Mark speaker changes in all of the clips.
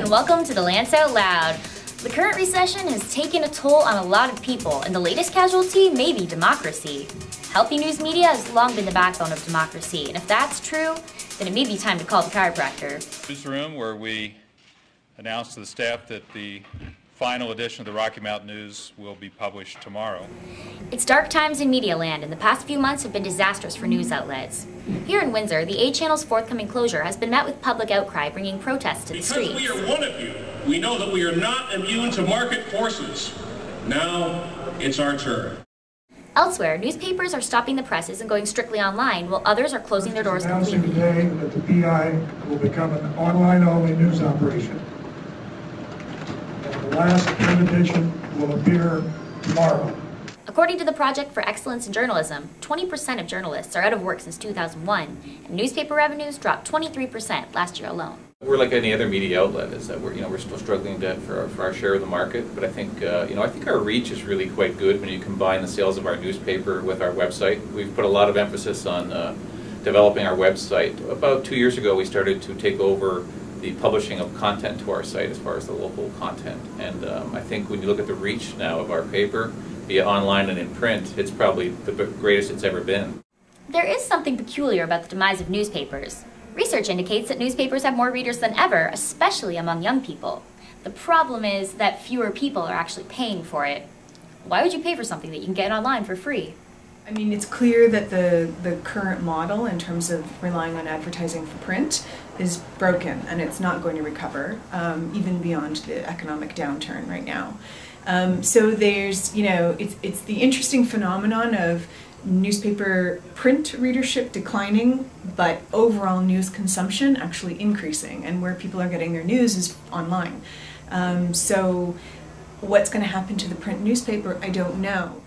Speaker 1: and welcome to the Lance Out Loud. The current recession has taken a toll on a lot of people, and the latest casualty may be democracy. Healthy news media has long been the backbone of democracy, and if that's true, then it may be time to call the chiropractor.
Speaker 2: Newsroom where we announced to the staff that the final edition of the Rocky Mountain News will be published tomorrow.
Speaker 1: It's dark times in media land, and the past few months have been disastrous for news outlets. Here in Windsor, the A Channel's forthcoming closure has been met with public outcry, bringing protests to the streets.
Speaker 3: Because we are one of you, we know that we are not immune to market forces. Now, it's our turn.
Speaker 1: Elsewhere, newspapers are stopping the presses and going strictly online, while others are closing their doors completely.
Speaker 4: Today that the PI will become an online-only news operation. And the last print edition will appear tomorrow.
Speaker 1: According to the Project for Excellence in Journalism, 20% of journalists are out of work since 2001, and newspaper revenues dropped 23% last year alone.
Speaker 5: We're like any other media outlet, is that we're still struggling for our share of the market. But I think I think our reach is really quite good when you combine the sales of our newspaper with our website. We've put a lot of emphasis on developing our website. About 2 years ago, we started to take over the publishing of content to our site as far as the local content. And I think when you look at the reach now of our paper, via online and in print, it's probably the greatest it's ever been.
Speaker 1: There is something peculiar about the demise of newspapers. Research indicates that newspapers have more readers than ever, especially among young people. The problem is that fewer people are actually paying for it. Why would you pay for something that you can get online for free?
Speaker 6: I mean, it's clear that the current model in terms of relying on advertising for print is broken, and it's not going to recover, even beyond the economic downturn right now. So there's, it's the interesting phenomenon of newspaper print readership declining, but overall news consumption actually increasing, and where people are getting their news is online. So what's going to happen to the print newspaper, I don't know.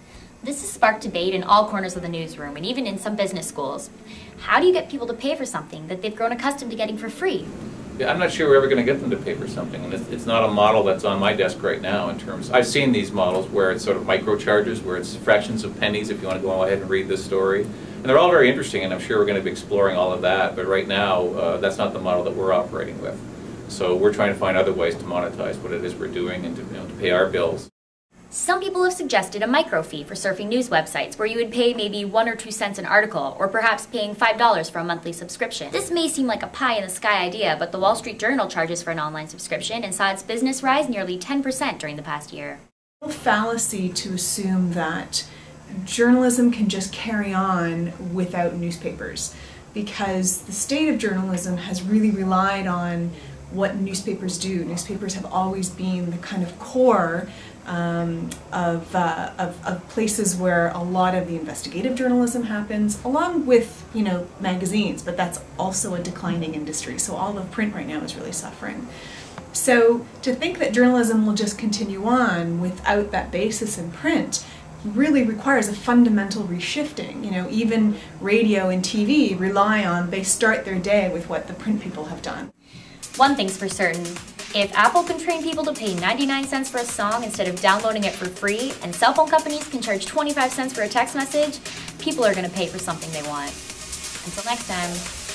Speaker 1: This has sparked debate in all corners of the newsroom and even in some business schools. How do you get people to pay for something that they've grown accustomed to getting for free?
Speaker 5: Yeah, I'm not sure we're ever going to get them to pay for something, and it's not a model that's on my desk right now in terms. I've seen these models where it's sort of micro-charges, where it's fractions of pennies if you want to go ahead and read this story. And they're all very interesting, and I'm sure we're going to be exploring all of that, but right now that's not the model that we're operating with. So we're trying to find other ways to monetize what it is we're doing and to pay our bills.
Speaker 1: Some people have suggested a micro fee for surfing news websites where you would pay maybe 1 or 2 cents an article, or perhaps paying $5 for a monthly subscription. This may seem like a pie-in-the-sky idea, but the Wall Street Journal charges for an online subscription and saw its business rise nearly 10% during the past year.
Speaker 6: It's a fallacy to assume that journalism can just carry on without newspapers, because the state of journalism has really relied on what newspapers do. Newspapers have always been the kind of core of places where a lot of the investigative journalism happens, along with, magazines, but that's also a declining industry. So all of print right now is really suffering. So to think that journalism will just continue on without that basis in print really requires a fundamental reshifting. Even radio and TV they start their day with what the print people have done.
Speaker 1: One thing's for certain, if Apple can train people to pay 99 cents for a song instead of downloading it for free, and cell phone companies can charge 25 cents for a text message, people are going to pay for something they want. Until next time.